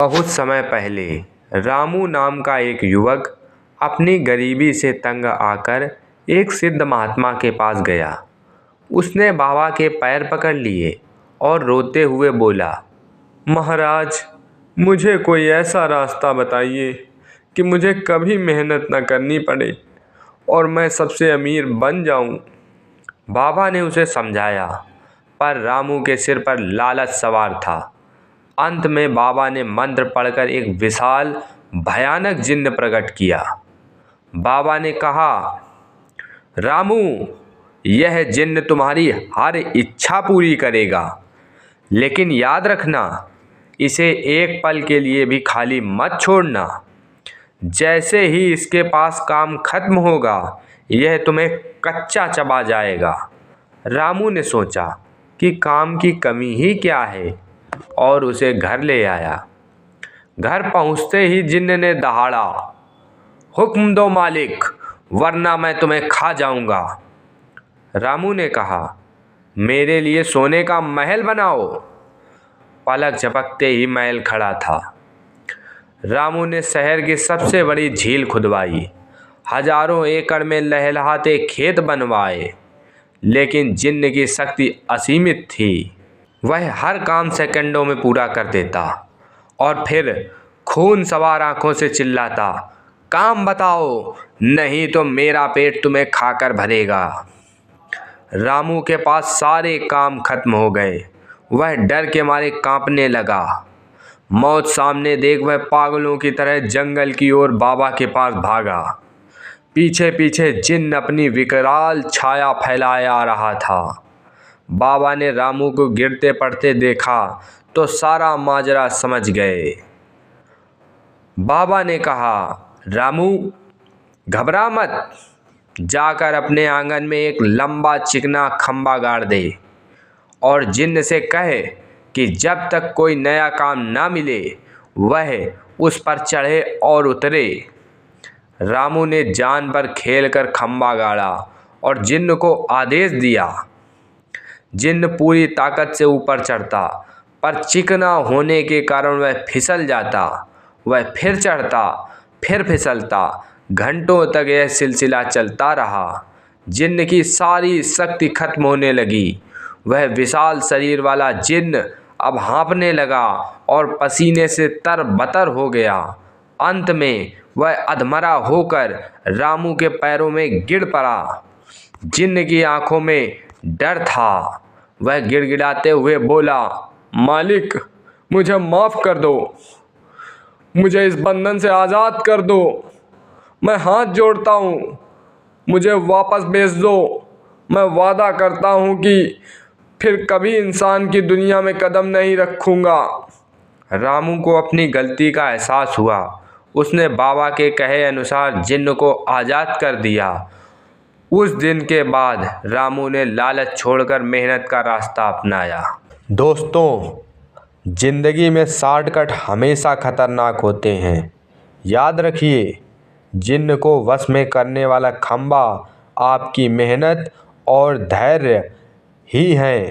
बहुत समय पहले रामू नाम का एक युवक अपनी गरीबी से तंग आकर एक सिद्ध महात्मा के पास गया। उसने बाबा के पैर पकड़ लिए और रोते हुए बोला, महाराज, मुझे कोई ऐसा रास्ता बताइए कि मुझे कभी मेहनत न करनी पड़े और मैं सबसे अमीर बन जाऊं। बाबा ने उसे समझाया, पर रामू के सिर पर लालच सवार था। अंत में बाबा ने मंत्र पढ़कर एक विशाल भयानक जिन्न प्रकट किया। बाबा ने कहा, रामू, यह जिन्न तुम्हारी हर इच्छा पूरी करेगा, लेकिन याद रखना, इसे एक पल के लिए भी खाली मत छोड़ना। जैसे ही इसके पास काम खत्म होगा, यह तुम्हें कच्चा चबा जाएगा। रामू ने सोचा कि काम की कमी ही क्या है और उसे घर ले आया। घर पहुंचते ही जिन्न ने दहाड़ा, हुक्म दो मालिक, वरना मैं तुम्हें खा जाऊंगा। रामू ने कहा, मेरे लिए सोने का महल बनाओ। पलक झपकते ही महल खड़ा था। रामू ने शहर की सबसे बड़ी झील खुदवाई, हजारों एकड़ में लहलहाते खेत बनवाए, लेकिन जिन्न की शक्ति असीमित थी। वह हर काम सेकंडों में पूरा कर देता और फिर खून सवार आंखों से चिल्लाता, काम बताओ, नहीं तो मेरा पेट तुम्हें खाकर भरेगा। रामू के पास सारे काम खत्म हो गए। वह डर के मारे कांपने लगा। मौत सामने देख वह पागलों की तरह जंगल की ओर बाबा के पास भागा। पीछे पीछे जिन्न अपनी विकराल छाया फैलाए आ रहा था। बाबा ने रामू को गिरते पड़ते देखा तो सारा माजरा समझ गए। बाबा ने कहा, रामू, घबरा मत, जाकर अपने आंगन में एक लंबा चिकना खंबा गाड़ दे और जिन्न से कहे कि जब तक कोई नया काम ना मिले वह उस पर चढ़े और उतरे। रामू ने जान पर खेलकर खंबा गाड़ा और जिन्न को आदेश दिया। जिन्न पूरी ताकत से ऊपर चढ़ता, पर चिकना होने के कारण वह फिसल जाता। वह फिर चढ़ता, फिर फिसलता। घंटों तक यह सिलसिला चलता रहा। जिन्न की सारी शक्ति खत्म होने लगी। वह विशाल शरीर वाला जिन्न अब हाँफने लगा और पसीने से तरबतर हो गया। अंत में वह अधमरा होकर रामू के पैरों में गिर पड़ा। जिन्न की आंखों में डर था। वह गिड़गिड़ाते हुए बोला, मालिक, मुझे माफ़ कर दो, मुझे इस बंधन से आज़ाद कर दो। मैं हाथ जोड़ता हूँ, मुझे वापस भेज दो। मैं वादा करता हूँ कि फिर कभी इंसान की दुनिया में कदम नहीं रखूँगा। रामू को अपनी गलती का एहसास हुआ। उसने बाबा के कहे अनुसार जिन्न को आज़ाद कर दिया। उस दिन के बाद रामू ने लालच छोड़कर मेहनत का रास्ता अपनाया। दोस्तों, जिंदगी में शॉर्टकट हमेशा खतरनाक होते हैं। याद रखिए, जिन्न को वश में करने वाला खंबा आपकी मेहनत और धैर्य ही है।